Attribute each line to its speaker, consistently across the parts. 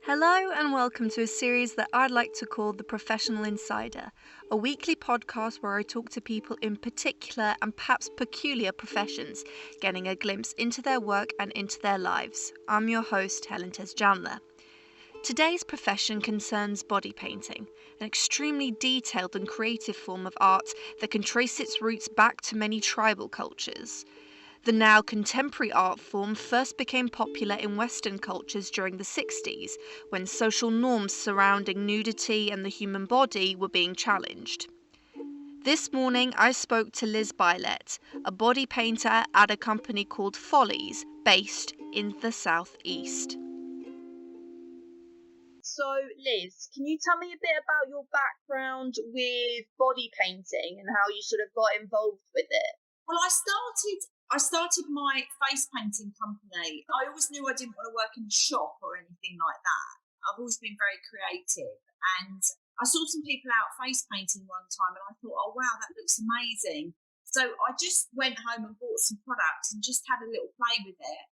Speaker 1: Hello and welcome to a series that I'd like to call The Professional Insider, a weekly podcast where I talk to people in particular and perhaps peculiar professions, getting a glimpse into their work and into their lives. I'm your host, Helen Tesjanler. Today's profession concerns body painting, an extremely detailed and creative form of art that can trace its roots back to many tribal cultures. The now contemporary art form first became popular in Western cultures during the 60s, when social norms surrounding nudity and the human body were being challenged. This morning, I spoke to Liz Bylett, a body painter at a company called Follies, based in the southeast. So, Liz, can you tell me a bit about your background with body painting and how you sort of got involved with it?
Speaker 2: Well, I started my face painting company. I always knew I didn't want to work in a shop or anything like that. I've always been very creative, and I saw some people out face painting one time and I thought, oh wow, that looks amazing. So I just went home and bought some products and just had a little play with it.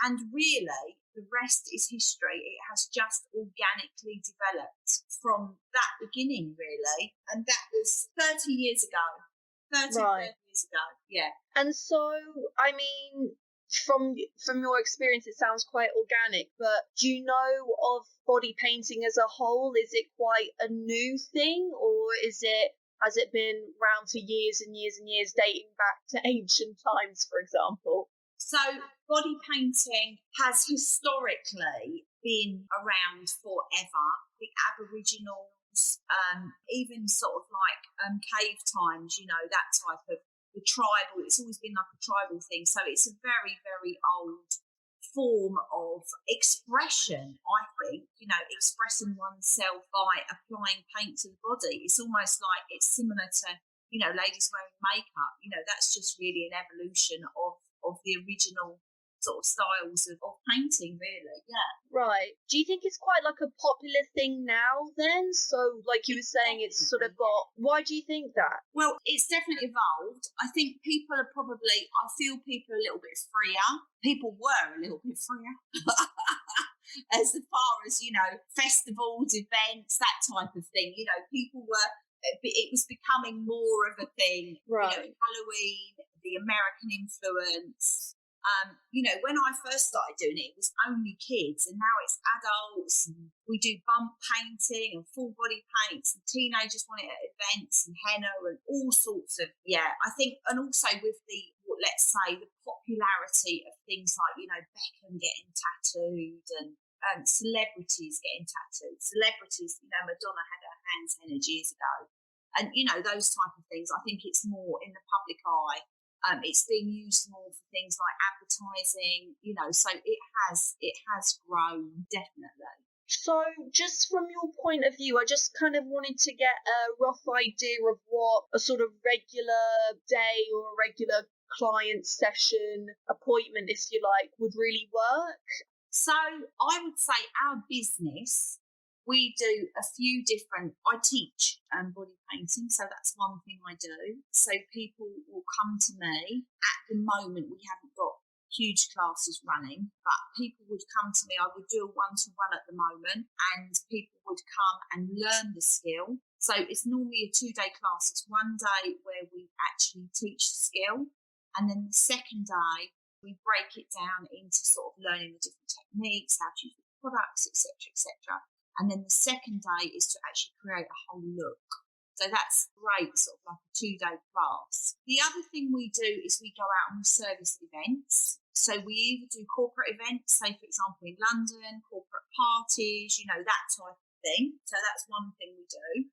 Speaker 2: And really, the rest is history. It has just organically developed from that beginning, really. And that was 30 years ago. 30 years ago, yeah.
Speaker 1: And so, I mean, from your experience, it sounds quite organic, but do you know of body painting as a whole? Is it quite a new thing, or has it been around for years and years and years, dating back to ancient times, for example?
Speaker 2: So body painting has historically been around forever. The Aboriginals, even sort of like cave times, that type of the tribal, it's always been like a tribal thing. So it's a very, very old form of expression, I think, expressing oneself by applying paint to the body. It's almost like it's similar to, ladies wearing makeup. That's just really an evolution of the original sort of styles of painting, really. Yeah.
Speaker 1: Right. Do you think it's quite like a popular thing now then? So like you were saying, it's sort of got, why do you think that?
Speaker 2: Well, it's definitely evolved. I think people are I feel people are a little bit freer. People were a little bit freer. As far as, festivals, events, that type of thing, people were, it was becoming more of a thing.
Speaker 1: Right.
Speaker 2: Halloween, the American influence. When I first started doing it, it was only kids, and now it's adults. And we do bump painting and full body paints, and teenagers want it at events and henna and all sorts of, I think, and also with let's say, the popularity of things like, Beckham getting tattooed and celebrities getting tattooed. Celebrities, Madonna had her hands hennaed years ago. And, those type of things, I think it's more in the public eye. It's being used more for things like advertising, so it has grown, definitely.
Speaker 1: So just from your point of view, I just kind of wanted to get a rough idea of what a sort of regular day or a regular client session appointment, if you like, would really work.
Speaker 2: So I would say our business, we do a few different, I teach body painting, so that's one thing I do. So people will come to me. At the moment, we haven't got huge classes running, but people would come to me. I would do a one-to-one at the moment, and people would come and learn the skill. So it's normally a 2-day class. It's one day where we actually teach the skill, and then the second day, we break it down into sort of learning the different techniques, how to use the products, etc., etc. And then the second day is to actually create a whole look. So that's great, sort of like a 2-day class. The other thing we do is we go out on service events. So we either do corporate events, say, for example, in London, corporate parties, that type of thing. So that's one thing we do.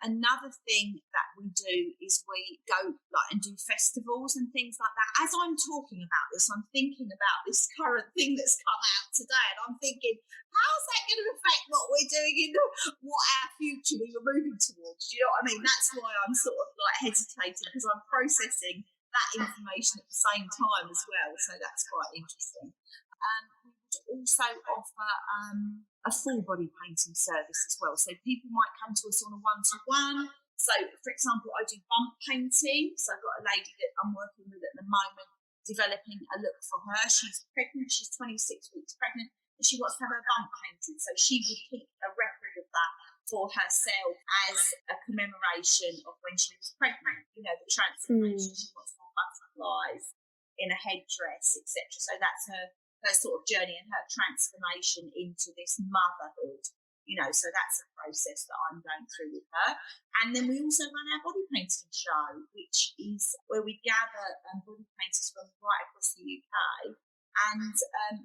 Speaker 2: Another thing that we do is we go and do festivals and things like that. As I'm talking about this, I'm thinking about this current thing that's come out today, and I'm thinking, how's that going to affect what we're doing in what our future we were moving towards? Do you know what I mean? That's why I'm sort of hesitating, because I'm processing that information at the same time as well. So that's quite interesting. We would also offer a full body painting service as well. So people might come to us on a one-to-one. So, for example, I do bump painting. So I've got a lady that I'm working with at the moment, developing a look for her. She's pregnant. She's 26 weeks pregnant. She wants to have her bump painted. So she would keep a record of that for herself as a commemoration of when she was pregnant, you know, the transformation. She wants to have butterflies in a headdress, etc. So that's her sort of journey and her transformation into this motherhood, you know. So that's a process that I'm going through with her. And then we also run our body painting show, which is where we gather body painters from right across the UK. And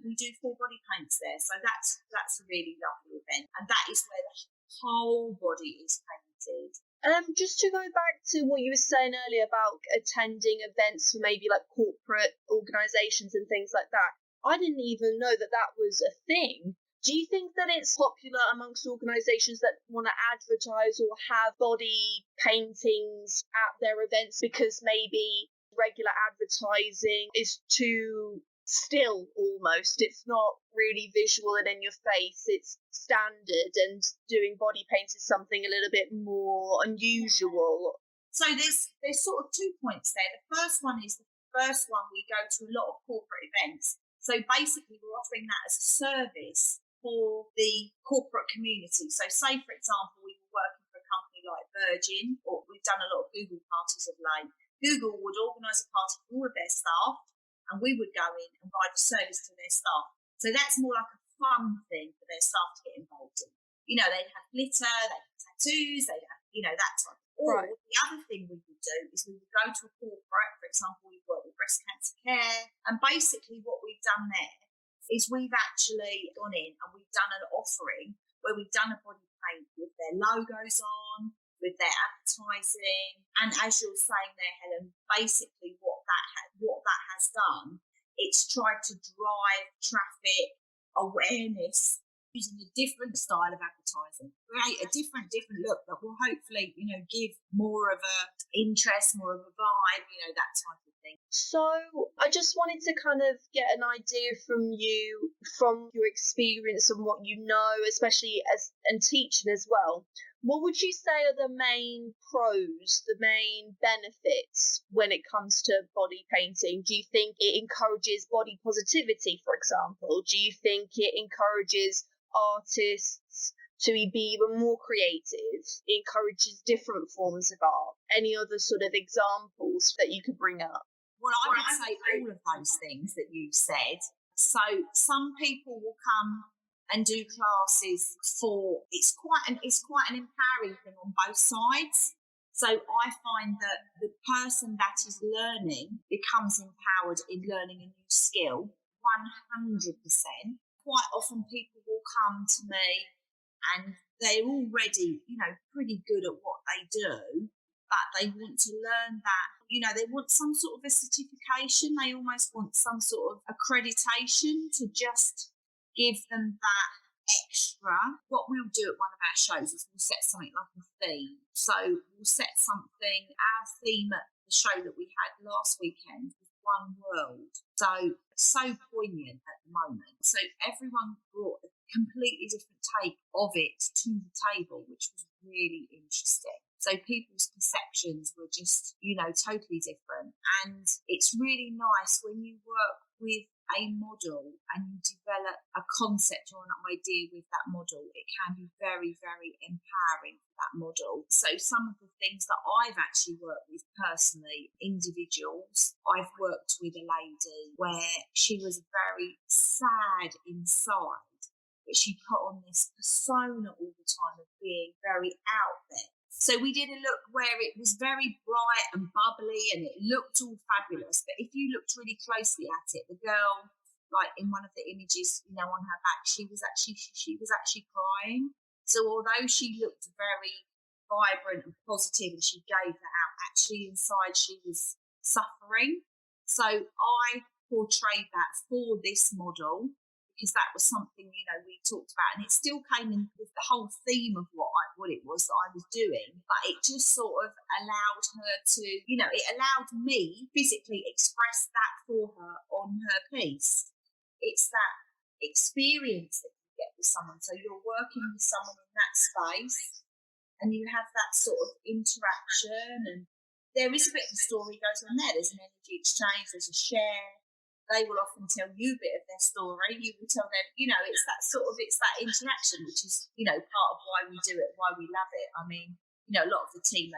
Speaker 2: we do 4 body paints there. So that's a really lovely event. And that is where the whole body is painted.
Speaker 1: Just to go back to what you were saying earlier about attending events for maybe like corporate organisations and things like that, I didn't even know that that was a thing. Do you think that it's popular amongst organisations that want to advertise or have body paintings at their events because maybe regular advertising is too still almost? It's not really visual and in your face, it's standard, and doing body paint is something a little bit more unusual.
Speaker 2: So there's sort of 2 points there. The first one is we go to a lot of corporate events. So basically we're offering that as a service for the corporate community. So say, for example, we were working for a company like Virgin, or we've done a lot of Google parties of late. Google would organise a party for all of their staff, and we would go in and provide a service to their staff. So that's more like a fun thing for their staff to get involved in. You know, they'd have glitter, they'd have tattoos, they'd have, you know, that type of thing. Or the other thing we would do is we would go to a corporate, for example, we've worked with breast cancer care, and basically what we've done there is we've actually gone in and we've done an offering where we've done a body paint with their logos on, with their advertising. And as you're saying there, Helen, basically what that has done, it's tried to drive traffic awareness using a different style of advertising, create a different look that will hopefully, you know, give more of a interest, more of a vibe, you know, that type of thing.
Speaker 1: So I just wanted to kind of get an idea from you, from your experience and what you know, especially and teaching as well. What would you say are the main pros, the main benefits when it comes to body painting? Do you think it encourages body positivity, for example? Do you think it encourages artists to be even more creative? It encourages different forms of art? Any other sort of examples that you could bring up?
Speaker 2: Well, I would say all of those things that you said. So some people will come and do classes for, it's quite an empowering thing on both sides. So I find that the person that is learning becomes empowered in learning a new skill 100%. Quite often people will come to me and they're already, you know, pretty good at what they do, but they want to learn that, you know, they want some sort of a certification. They almost want some sort of accreditation to just give them that extra. What we'll do at one of our shows is we'll set something like a theme. So we'll set something, our theme at the show that we had last weekend was One World. So poignant at the moment. So everyone brought a completely different take of it to the table, which was really interesting. So people's perceptions were just, you know, totally different. And it's really nice when you work with a model and you develop a concept or an idea with that model. It can be very, very empowering for that model. So some of the things that I've actually worked with personally, individuals, I've worked with a lady where she was very sad inside, but she put on this persona all the time of being very out there. So we did a look where it was very bright and bubbly and it looked all fabulous. But if you looked really closely at it, the girl, like in one of the images, you know, on her back, she was actually crying. So although she looked very vibrant and positive and she gave that out, actually inside she was suffering. So I portrayed that for this model, because that was something, you know, we talked about, and it still came in with the whole theme of what it was that I was doing, but it just sort of allowed her to, you know, it allowed me physically express that for her on her piece. It's that experience that you get with someone. So you're working with someone in that space and you have that sort of interaction, and there is a bit of a story goes on there. There's an energy exchange, there's a share. They will often tell you a bit of their story. You will tell them, it's that interaction, which is, part of why we do it, why we love it. I mean, a lot of the team,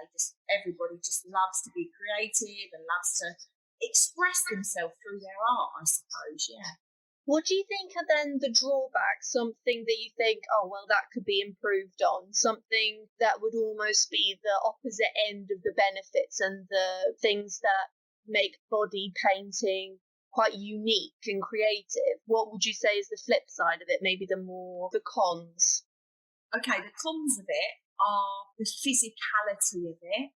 Speaker 2: everybody just loves to be creative and loves to express themselves through their art, I suppose, yeah.
Speaker 1: What do you think are then the drawbacks? Something that you think, oh, well, that could be improved on. Something that would almost be the opposite end of the benefits and the things that make body painting quite unique and creative. What would you say is the flip side of it? Maybe the cons?
Speaker 2: Okay, the cons of it are the physicality of it.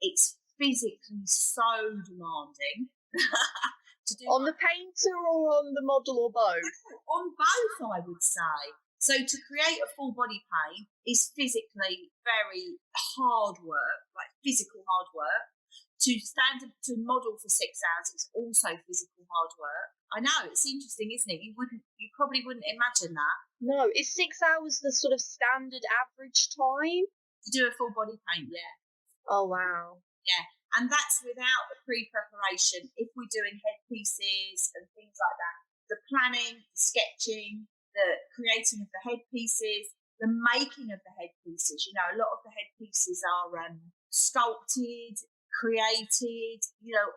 Speaker 2: It's physically so demanding.
Speaker 1: On the painter or on the model or both?
Speaker 2: On both, I would say. So to create a full body paint is physically very hard work, like physical hard work. To model for 6 hours is also physical hard work. I know, it's interesting, isn't it? You probably wouldn't imagine that.
Speaker 1: No, is 6 hours the sort of standard average time?
Speaker 2: To do a full body paint, yeah.
Speaker 1: Oh, wow.
Speaker 2: Yeah, and that's without the pre-preparation. If we're doing headpieces and things like that, the planning, the sketching, the creating of the headpieces, the making of the headpieces. A lot of the headpieces are sculpted, created,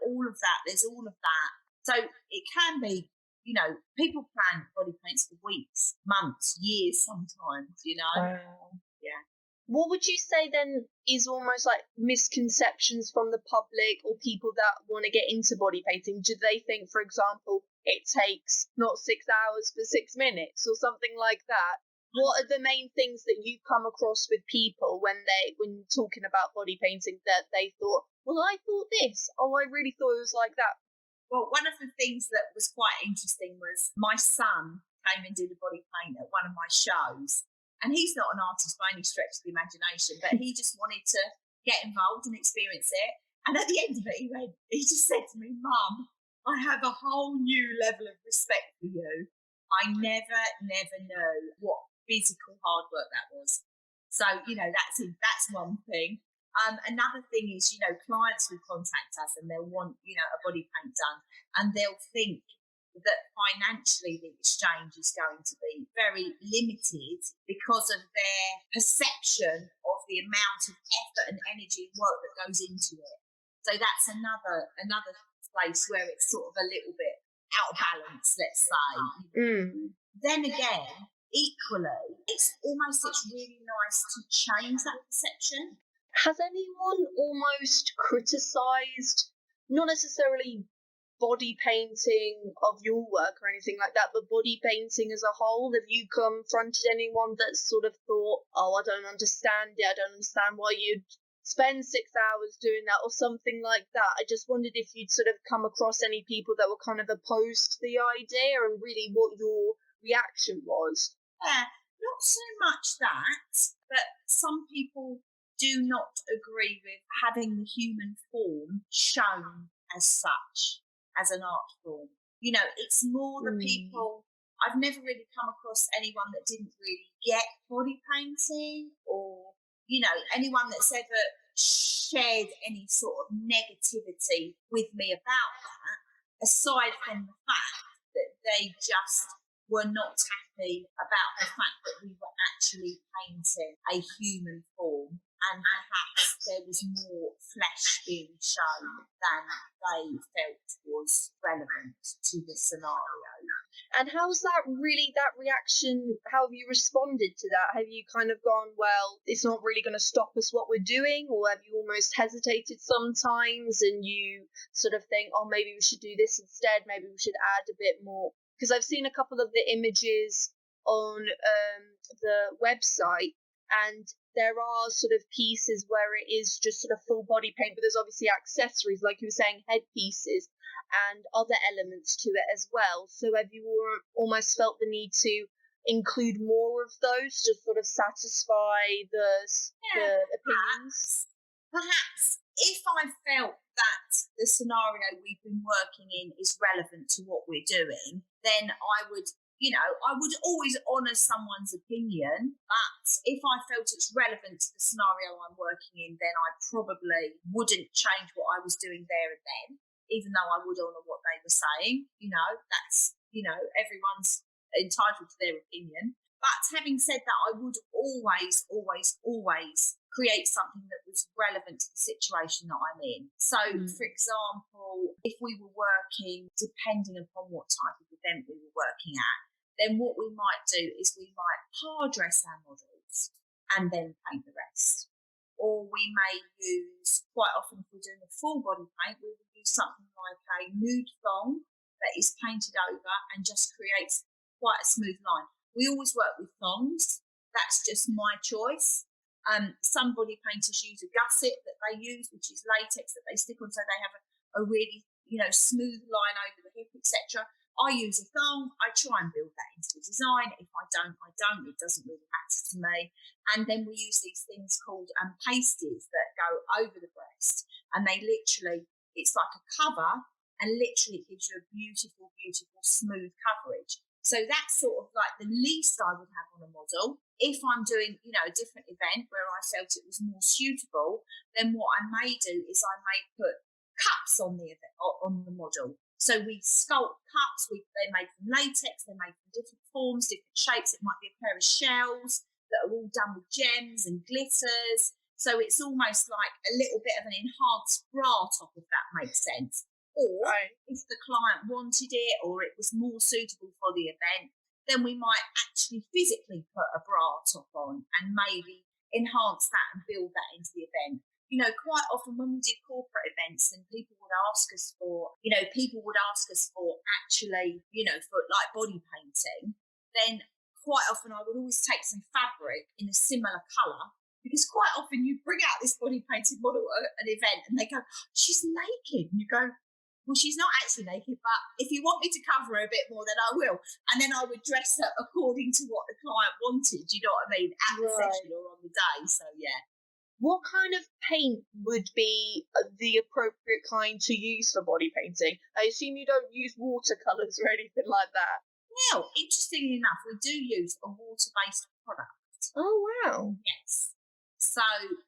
Speaker 2: all of that. There's all of that. So it can be, people plan body paints for weeks, months, years sometimes,
Speaker 1: Wow.
Speaker 2: Yeah.
Speaker 1: What would you say then is almost like misconceptions from the public or people that want to get into body painting? Do they think, for example, it takes not 6 hours but 6 minutes or something like that? What are the main things that you come across with people when talking about body painting that they thought, well, I thought this. Oh, I really thought it was like that.
Speaker 2: Well, one of the things that was quite interesting was my son came and did a body paint at one of my shows. And he's not an artist by any stretch of the imagination, but he just wanted to get involved and experience it. And at the end of it, he just said to me, Mum, I have a whole new level of respect for you. I never knew what physical hard work that was. So, that's one thing. Another thing is, clients will contact us and they'll want, a body paint done, and they'll think that financially the exchange is going to be very limited because of their perception of the amount of effort and energy and work that goes into it. So that's another place where it's sort of a little bit out of balance, let's say. Then again, equally, it's really nice to change that perception.
Speaker 1: Has anyone almost criticised, not necessarily body painting of your work or anything like that, but body painting as a whole? Have you confronted anyone that sort of thought, oh, I don't understand it, I don't understand why you'd spend 6 hours doing that or something like that? I just wondered if you'd sort of come across any people that were kind of opposed to the idea and really what your reaction was.
Speaker 2: Yeah, not so much that, but some people do not agree with having the human form shown as such, as an art form. It's more the people. I've never really come across anyone that didn't really get body painting or, anyone that's ever shared any sort of negativity with me about that, aside from the fact that they just were not happy about the fact that we were actually painting a human form, and perhaps there was more flesh being shown than they felt was relevant to the scenario.
Speaker 1: And how's that reaction, how have you responded to that? Have you kind of gone, well, it's not really going to stop us what we're doing? Or have you almost hesitated sometimes and you sort of think, oh, maybe we should do this instead, maybe we should add a bit more? Because I've seen a couple of the images on the website, and there are sort of pieces where it is just sort of full body paint, but there's obviously accessories, like you were saying, headpieces and other elements to it as well. So have you almost felt the need to include more of those to sort of satisfy the opinions?
Speaker 2: Perhaps if I felt that the scenario we've been working in is relevant to what we're doing, then I would always honour someone's opinion. But if I felt it's relevant to the scenario I'm working in, then I probably wouldn't change what I was doing there and then. even though I would honour what they were saying. That's, everyone's entitled to their opinion. But having said that, I would always, always, always create something that was relevant to the situation that I'm in. So, for example, if we were working, depending upon what type of event we were working at, then what we might do is we might dress our models and then paint the rest. Or we may use, quite often if we're doing a full body paint, we will use something like a nude thong that is painted over and just creates quite a smooth line. We always work with thongs. That's just my choice. Some body painters use a gusset that they use, which is latex that they stick on, so they have a really, smooth line over the hip, etc. I use a thong. I try and build that into the design. If I don't, I don't. It doesn't really matter to me. And then we use these things called pasties that go over the breast, and they literally, it's like a cover, and literally gives you a beautiful, beautiful, smooth coverage. So that's sort of like the least I would have on a model. If I'm doing, a different event where I felt it was more suitable, then what I may do is I may put cups on the model. So we sculpt cups. They're made from latex. They're made from different forms, different shapes. It might be a pair of shells that are all done with gems and glitters. So it's almost like a little bit of an enhanced bra top, if that makes sense. Or if the client wanted it or it was more suitable for the event, then we might actually physically put a bra top on and maybe enhance that and build that into the event. Quite often when we did corporate events and people would ask us for actually, for like body painting, then quite often I would always take some fabric in a similar colour, because quite often you bring out this body painted model at an event and they go, she's naked. And you go, well, she's not actually naked, but if you want me to cover her a bit more, then I will. And then I would dress her according to what the client wanted, you know what I mean, at the session or on the day. So, yeah.
Speaker 3: What kind of paint would be the appropriate kind to use for body painting? I assume you don't use watercolours or anything like that.
Speaker 2: Well, interestingly enough, we do use a water-based product.
Speaker 3: Oh, wow.
Speaker 2: Yes. So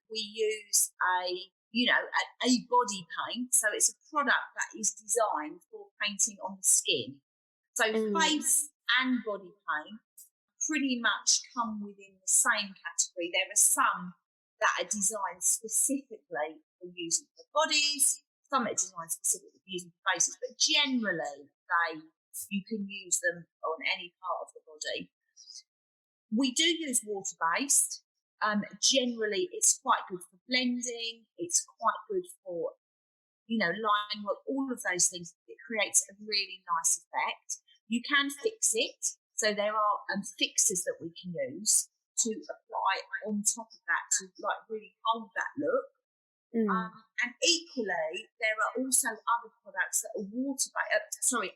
Speaker 2: we use a body paint. So it's a product that is designed for painting on the skin. So face and body paint pretty much come within the same category. There are some that are designed specifically for using for bodies, some are designed specifically for using for faces, but generally you can use them on any part of the body. We do use water-based. Generally, it's quite good for blending. It's quite good for, line work, all of those things. It creates a really nice effect. You can fix it. So there are fixers that we can use to apply on top of that to really hold that look. And equally, there are also other products that are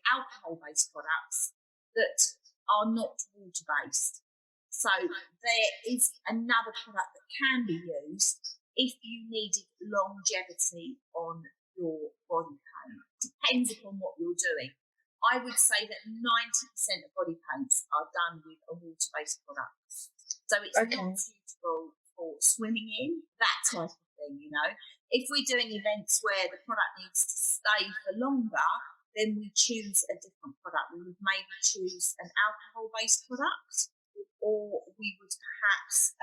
Speaker 2: alcohol-based products that are not water-based. So there is another product that can be used if you needed longevity on your body paint. Depends upon what you're doing. I would say that 90% of body paints are done with a water-based product. So it's not suitable for swimming in, that type of thing, If we're doing events where the product needs to stay for longer, then we choose a different product. We would maybe choose an alcohol-based product, or we would perhaps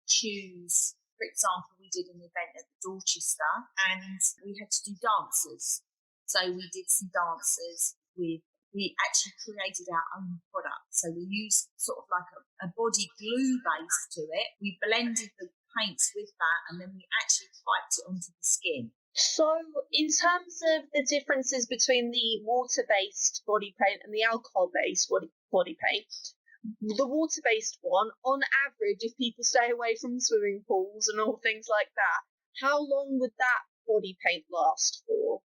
Speaker 2: choose, for example, we did an event at the Dorchester and we had to do dancers. So we did some dancers we actually created our own product. So we used sort of like a body glue base to it. We blended the paints with that and then we actually piped it onto the skin.
Speaker 3: So in terms of the differences between the water-based body paint and the alcohol-based body paint, the water-based one, on average, if people stay away from swimming pools and all things like that, how long would that body paint last for?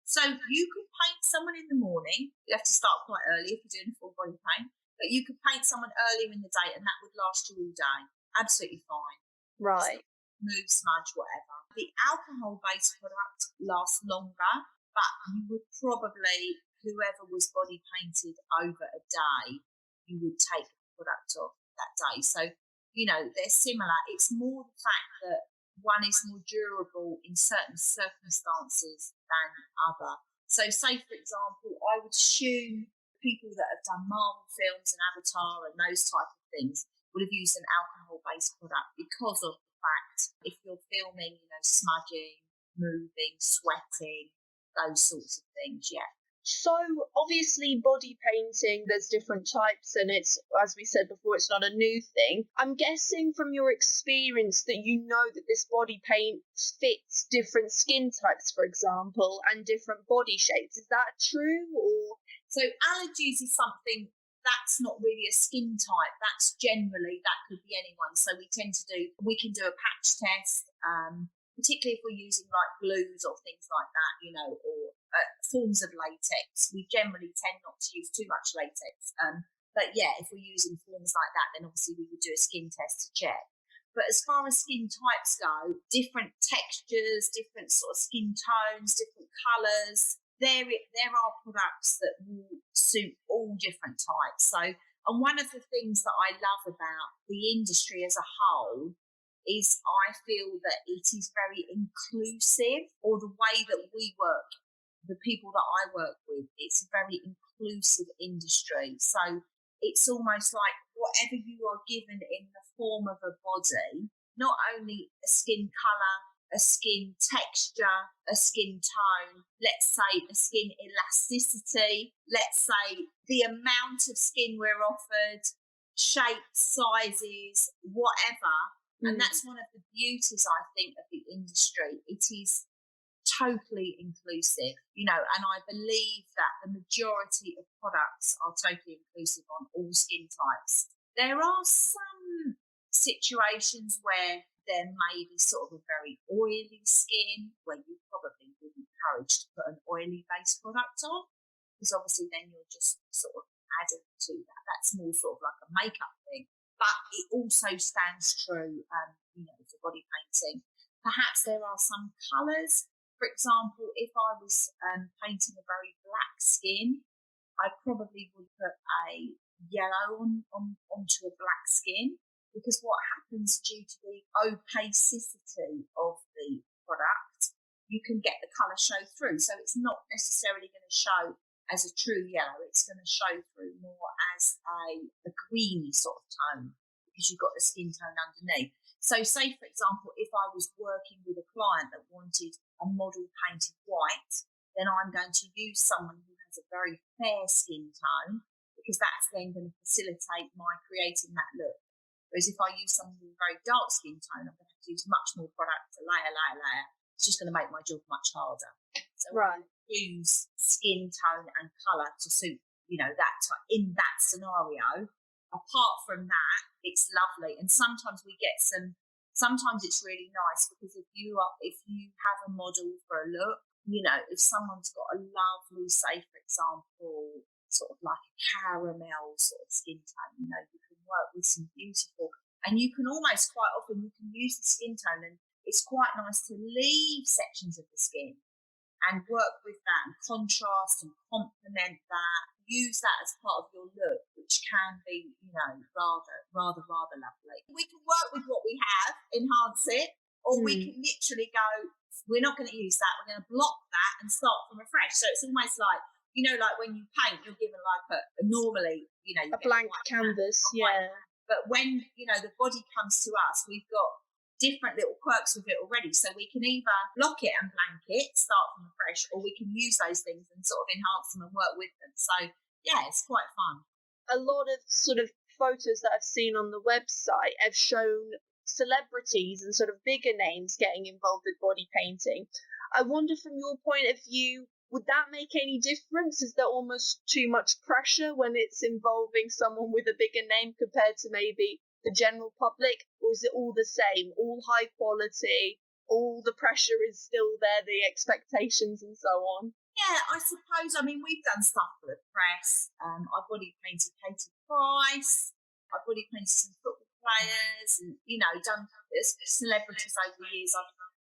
Speaker 2: So you could paint someone in the morning. You have to start quite early if you're doing a full body paint. But you could paint someone earlier in the day and that would last you all day. Absolutely fine.
Speaker 3: Right.
Speaker 2: Move, smudge, whatever. The alcohol-based product lasts longer, but you would probably, whoever was body painted over a day, you would take the product off that day. So, they're similar. It's more the fact that one is more durable in certain circumstances than other. So say, for example, I would assume people that have done Marvel films and Avatar and those type of things would have used an alcohol-based product because of the fact if you're filming, smudging, moving, sweating, those sorts of things, yeah.
Speaker 3: So obviously body painting, there's different types, and it's, as we said before, it's not a new thing. I'm guessing from your experience that you know that this body paint fits different skin types, for example, and different body shapes. Is that true? Or
Speaker 2: so allergies is something that's not really a skin type. That's generally, that could be anyone. So we can do a patch test, particularly if we're using like glues or things like that, or forms of latex. We generally tend not to use too much latex. But yeah, if we're using forms like that, then obviously we would do a skin test to check. But as far as skin types go, different textures, different sort of skin tones, different colours, there are products that will suit all different types. So, and one of the things that I love about the industry as a whole is I feel that it is very inclusive, or the way that we work, the people that I work with, it's a very inclusive industry. So it's almost like whatever you are given in the form of a body, not only a skin colour, a skin texture, a skin tone, let's say a skin elasticity, let's say the amount of skin we're offered, shapes, sizes, whatever. And that's one of the beauties, I think, of the industry. It is totally inclusive, and I believe that the majority of products are totally inclusive on all skin types. There are some situations where there may be sort of a very oily skin where you probably wouldn't encourage to put an oily based product on, because obviously then you're just sort of adding to that. That's more sort of like a makeup thing. But it also stands true, for body painting. Perhaps there are some colours. For example, if I was painting a very black skin, I probably would put a yellow onto a black skin, because what happens due to the opacity of the product, you can get the colour show through. So it's not necessarily going to show as a true yellow. It's going to show through more as a greeny sort of tone, because you've got the skin tone underneath. So say, for example, if I was working with a client that wanted a model painted white, then I'm going to use someone who has a very fair skin tone, because that's then going to facilitate my creating that look. Whereas if I use someone with a very dark skin tone, I'm going to have to use much more product to layer. It's just going to make my job much harder. So right. Use skin tone and colour to suit, that type, in that scenario. Apart from that, it's lovely. And sometimes we get sometimes it's really nice, because if you have a model for a look, if someone's got a lovely, say, for example, sort of like a caramel sort of skin tone, you can work with some beautiful, and you can almost quite often, you can use the skin tone, and it's quite nice to leave sections of the skin and work with that and contrast and complement that, use that as part of your look, which can be, rather lovely. We can work with what we have, enhance it, or we can literally go, we're not going to use that, we're going to block that and start from afresh. So it's almost like, like when you paint, you're given like normally,
Speaker 3: a blank canvas, yeah.
Speaker 2: But when, the body comes to us, we've got different little quirks with it already. So we can either block it and blank it, start from afresh, or we can use those things and sort of enhance them and work with them. So, yeah, it's quite fun.
Speaker 3: A lot of sort of photos that I've seen on the website have shown celebrities and sort of bigger names getting involved with body painting. I wonder, from your point of view, would that make any difference? Is there almost too much pressure when it's involving someone with a bigger name compared to maybe the general public? Or is it all the same, all high quality, all the pressure is still there, the expectations and so on?
Speaker 2: Yeah, I suppose. I mean, we've done stuff for the press. I've body painted Katie Price. I've body painted some football players, and done celebrities over the years.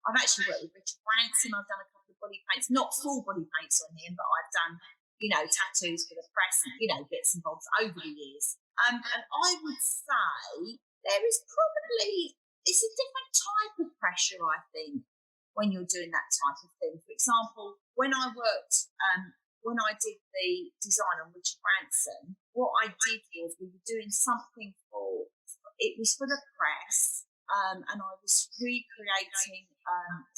Speaker 2: I've actually worked with Richard Branson. I've done a couple of body paints, not full body paints on him, but I've done tattoos for the press and bits and bobs over the years. And I would say there is probably, it's a different type of pressure, I think, when you're doing that type of thing. For example, when I worked, when I did the design on Richard Branson, what I did was we were doing something it was for the press, and I was recreating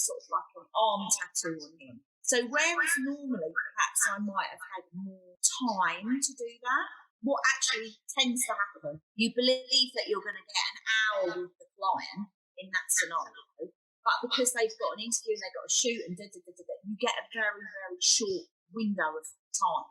Speaker 2: sort of like an arm tattoo on him. So whereas normally perhaps I might have had more time to do that, what actually tends to happen, you believe that you're going to get an hour with the client in that scenario, but because they've got an interview and they've got a shoot and you get a very, very short window of time.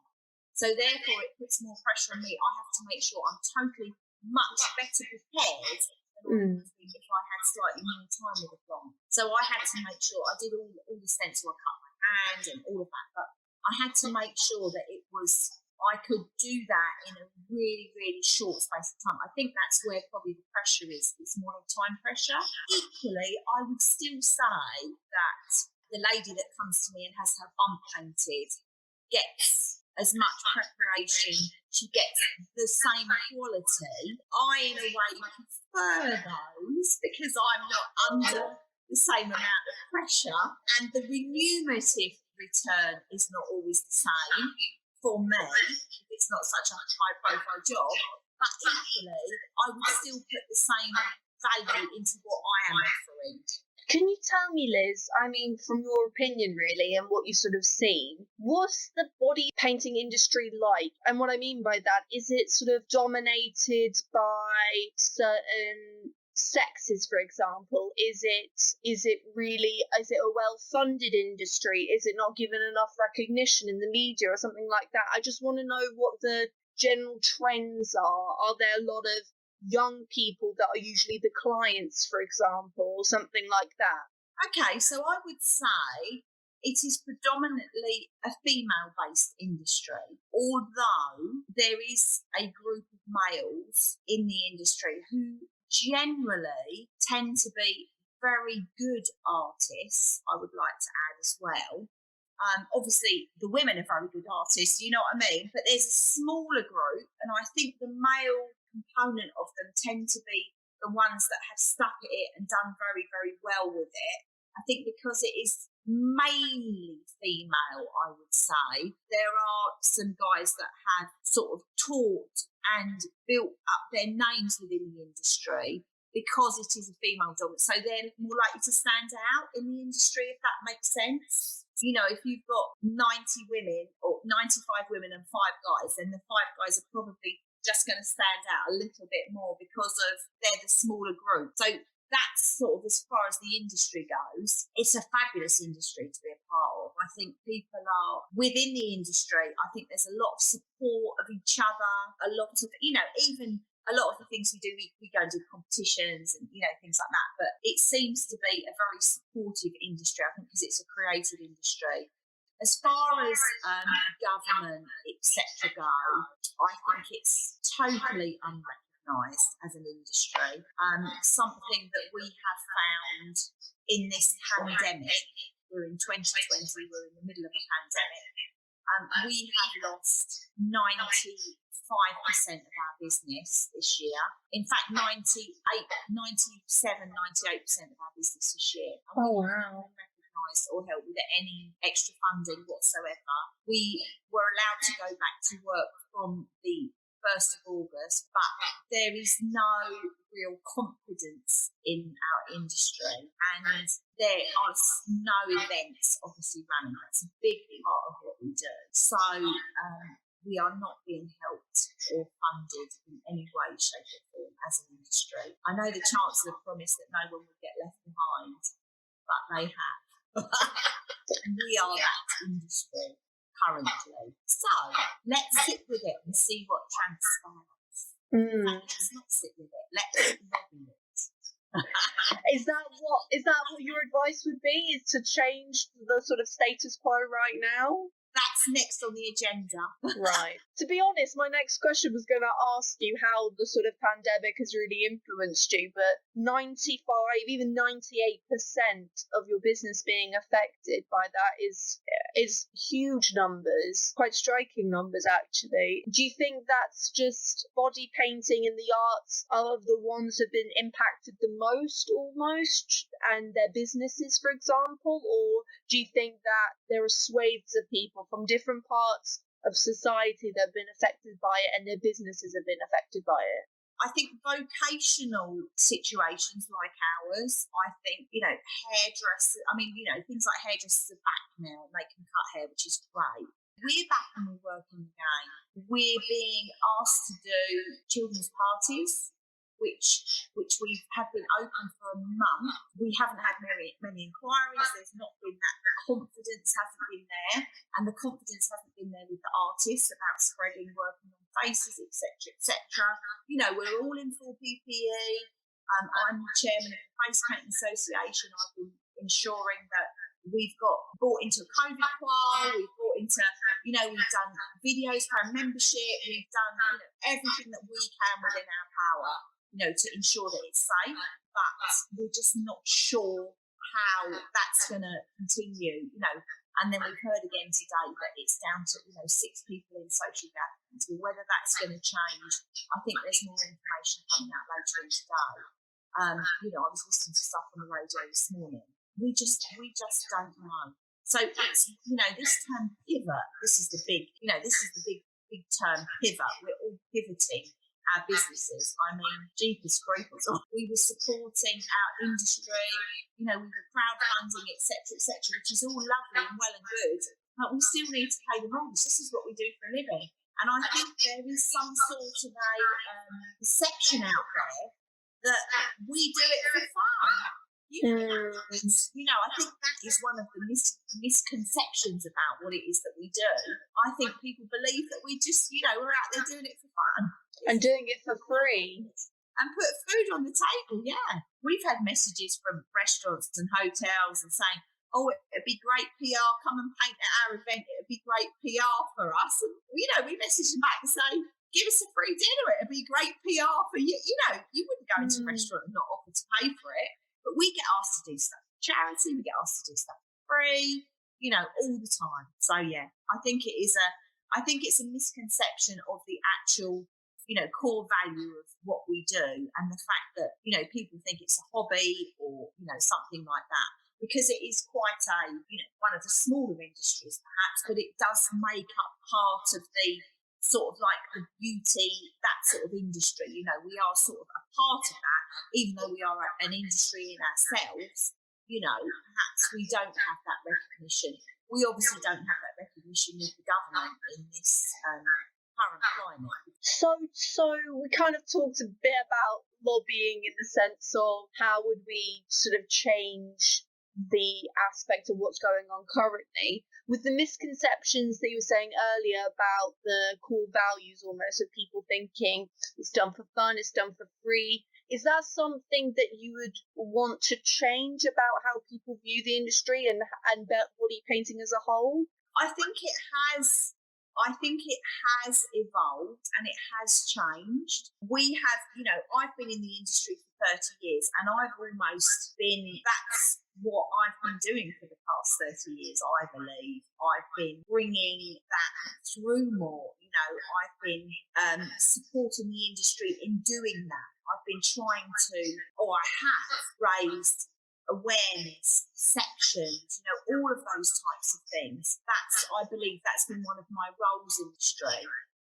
Speaker 2: So therefore it puts more pressure on me. I have to make sure I'm totally much better prepared than if I had slightly more time with the client. So I had to make sure I did all the stencil, I cut my hand and all of that, but I had to make sure that I could do that in a really, really short space of time. I think that's where probably the pressure is. It's more of time pressure. Equally, I would still say that the lady that comes to me and has her bump painted gets as much preparation, she gets the same quality. I, in a way, prefer those because I'm not under the same amount of pressure, and the remunerative return is not always the same for me if it's not such a high-profile job. But equally, I would still put the same value into what I am offering.
Speaker 3: Can you tell me, Liz, I mean, from your opinion really and what you've sort of seen, what's the body painting industry like? And what I mean by that, is it sort of dominated by certain sexes, for example? Is it a well-funded industry? Is it not given enough recognition in the media or something like that? I just want to know what the general trends are. Are there a lot of young people that are usually the clients, for example, or something like that?
Speaker 2: Okay, so I would say it is predominantly a female-based industry, although there is a group of males in the industry who generally tend to be very good artists, I would like to add as well. Obviously, the women are very good artists, you know what I mean? But there's a smaller group, and I think the male component of them tend to be the ones that have stuck at it and done very, very well with it. I think because it is mainly female, I would say, there are some guys that have sort of taught and built up their names within the industry because it is a female dominant. So they're more likely to stand out in the industry, if that makes sense. You know, if you've got 90 women or 95 women and 5 guys, then the 5 guys are probably just going to stand out a little bit more because of they're the smaller group. So that's sort of as far as the industry goes. It's a fabulous industry to be a part of. I think people are within the industry. I think there's a lot of support of each other, a lot of, you know, even a lot of the things we do, we go and do competitions and, you know, things like that. But it seems to be a very supportive industry, I think, because it's a creative industry. As far as government, etc. go, I think it's totally unrecognised as an industry. Something that we have found in this pandemic, we're in 2020, we're in the middle of a pandemic, we have lost 95% of our business this year. In fact, 98% of our business this year.
Speaker 3: Oh, wow.
Speaker 2: Or help with any extra funding whatsoever. We were allowed to go back to work from the 1st of August, but there is no real confidence in our industry, and there are no events obviously running. That's a big part of what we do. So we are not being helped or funded in any way, shape or form as an industry. I know the Chancellor promised that no one would get left behind, but they have. And we are that industry currently. So let's sit with it and see what transpires. Let's not sit with it. Let's lobby it.
Speaker 3: Is that what your advice would be? Is to change the sort of status quo right now?
Speaker 2: that's next on the agenda.
Speaker 3: Right. To be honest, my next question was going to ask you how the sort of pandemic has really influenced you, but 95, even 98% of your business being affected by that is huge numbers, quite striking numbers actually. Do you think that's just body painting and the arts are the ones who've been impacted the most almost, and their businesses, for example, or do you think that there are swathes of people from different parts of society that have been affected by it and their businesses have been affected by it?
Speaker 2: I think vocational situations like ours, I think, hairdressers, things like hairdressers are back now and they can cut hair, which is great. We're back and we're working again. We're being asked to do children's parties, which we have been open for a month. We haven't had many inquiries. There's not been that. The confidence hasn't been there, and the confidence hasn't been there with the artists about spreading, working on faces, etc., etc. We're all in full PPE. I'm the chairman of the Face Painting Association. I've been ensuring that we've bought into a COVID qual. We've bought into, we've done videos for our membership. We've done, everything that we can within our power, to ensure that it's safe. But we're just not sure how that's going to continue, And then we've heard again today that it's down to, 6 people in social gatherings. Well, whether that's going to change, I think there's more information coming out later in today. I was listening to stuff on the radio this morning. We just don't know. So it's, this term pivot, this is the big term pivot. We're all pivoting our businesses. Jeepers creepers. We were supporting our industry, we were crowdfunding, etc., which is all lovely and well and good, but we still need to pay the mortgage. This is what we do for a living. And I think there is some sort of a perception out there that we do it for fun. I think that is one of the misconceptions about what it is that we do. I think people believe that we just, we're out there doing it for fun.
Speaker 3: And doing it for free.
Speaker 2: And put food on the table, yeah. We've had messages from restaurants and hotels and saying, oh, it'd be great PR, come and paint at our event, it'd be great PR for us. And, we messaged them back and say, give us a free dinner, it'd be great PR for you. You wouldn't go into a restaurant and not offer to pay for it. But we get asked to do stuff for charity, we get asked to do stuff for free, all the time. So yeah, I think it's a misconception of the actual, core value of what we do, and the fact that, people think it's a hobby or, something like that, because it is quite a, one of the smaller industries perhaps, but it does make up part of the sort of like the beauty, that sort of industry. We are sort of a part of that, even though we are an industry in ourselves, perhaps we don't have that recognition. We obviously don't have that recognition with the government in this current climate.
Speaker 3: So we kind of talked a bit about lobbying in the sense of how would we sort of change the aspect of what's going on currently. With the misconceptions that you were saying earlier about the core values almost of people thinking it's done for fun, it's done for free, is that something that you would want to change about how people view the industry and body painting as a whole?
Speaker 2: I think it has evolved and it has changed. We have, I've been in the industry for 30 years and I've almost been, that's what I've been doing for the past 30 years, I believe. I've been bringing that through more. I've been supporting the industry in doing that. I've been trying to, or I have raised awareness, perceptions, all of those types of things. I believe that's been one of my roles in the industry,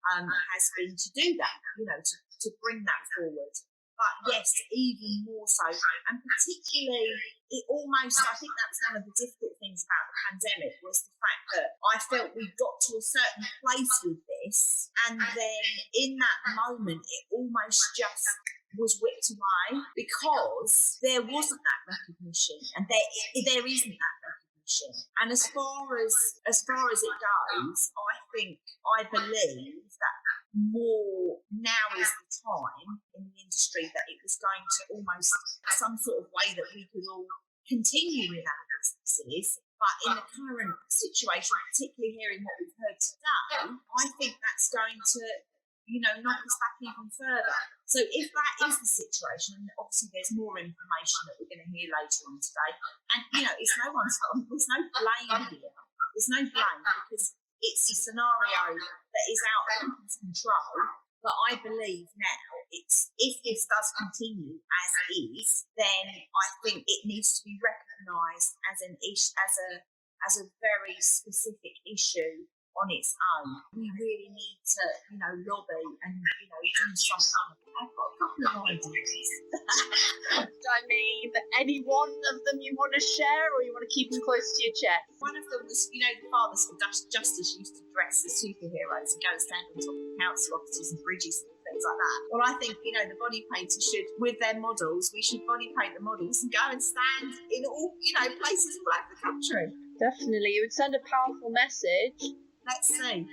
Speaker 2: has been to do that, to bring that forward. But yes, even more so, and particularly, I think that was one of the difficult things about the pandemic, was the fact that I felt we got to a certain place with this, and then in that moment, it almost just was whipped away because there wasn't that recognition, and there isn't that recognition. And as far as it goes, I believe that more now is the time in the industry that it was going to almost some sort of way that we could all continue with our businesses, But in the current situation, particularly hearing what we've heard today, I think that's going to, knock us back even further. So if that is the situation, and obviously there's more information that we're going to hear later on today, and, it's no one's fault, there's no blame here. There's no blame because it's a scenario that is out of people's control. But I believe now if this does continue as is, then I think it needs to be recognised as an issue, as a very specific issue on its own. We really need to, lobby and do something. I've got a couple of ideas.
Speaker 3: I mean, any one of them you want to share, or you want to keep them close to your chest?
Speaker 2: One of them was, the Fathers for Justice used to dress as superheroes and go and stand on top of council offices and bridges and things like that. Well, I think, the body painters should, with their models, we should body paint the models and go and stand in all, places all over the country.
Speaker 3: Definitely. It would send a powerful message.
Speaker 2: Let's see.